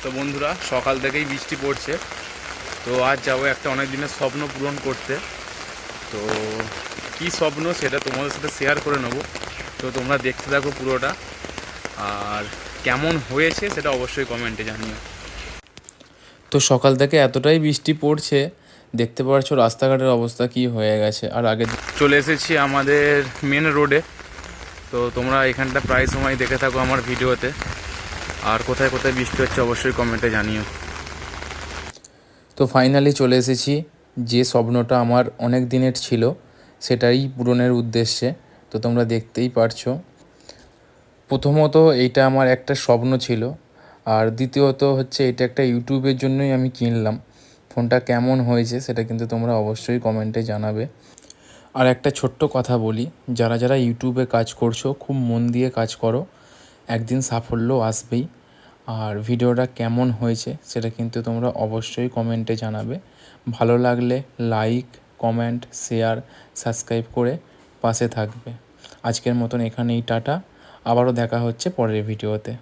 তো বন্ধুরা, সকাল থেকেই বৃষ্টি পড়ছে। তো আজ যাবো একটা অনেক দিনের স্বপ্ন পূরণ করতে। তো কি স্বপ্ন সেটা তোমাদের সাথে শেয়ার করে নেব। তো তোমরা দেখতে থাকো পুরোটা, আর কেমন হয়েছে সেটা অবশ্যই কমেন্টে জানিও। তো সকাল থেকে এতটাই বৃষ্টি পড়ছে, দেখতে পাচ্ছ রাস্তাঘাটের অবস্থা কি হয়ে গেছে। আর আগে চলে এসেছি আমাদের মেন রোডে। তো তোমরা এখানটা প্রায় সময় দেখে থাকো আমার ভিডিওতে। আর কোথায় কোথায় বৃষ্টি হচ্ছে অবশ্যই কমেন্টে জানিও। তো ফাইনালি চলে এসেছি, যে স্বপ্নটা আমার অনেক দিনের ছিল সেটাই পূরণের উদ্দেশ্যে। তো তোমরা দেখতেই পারছো, প্রথমত এইটা আমার একটা স্বপ্ন ছিল, আর দ্বিতীয়ত হচ্ছে এটা একটা ইউটিউবের জন্যই আমি কিনলাম। ফোনটা কেমন হয়েছে সেটা কিন্তু তোমরা অবশ্যই কমেন্টে জানাবে। আর একটা ছোট্ট কথা বলি, যারা যারা ইউটিউবে কাজ করছো খুব মন দিয়ে কাজ করো, একদিন সাফল্য আসবেই। আর ভিডিওটা কেমন হয়েছে সেটা কিন্তু তোমরা অবশ্যই কমেন্টে জানাবে। ভালো লাগলে লাইক, কমেন্ট, শেয়ার, সাবস্ক্রাইব করে পাশে থাকবে। আজকের মতন এখানেই টাটা, আবারও দেখা হচ্ছে পরের ভিডিওতে।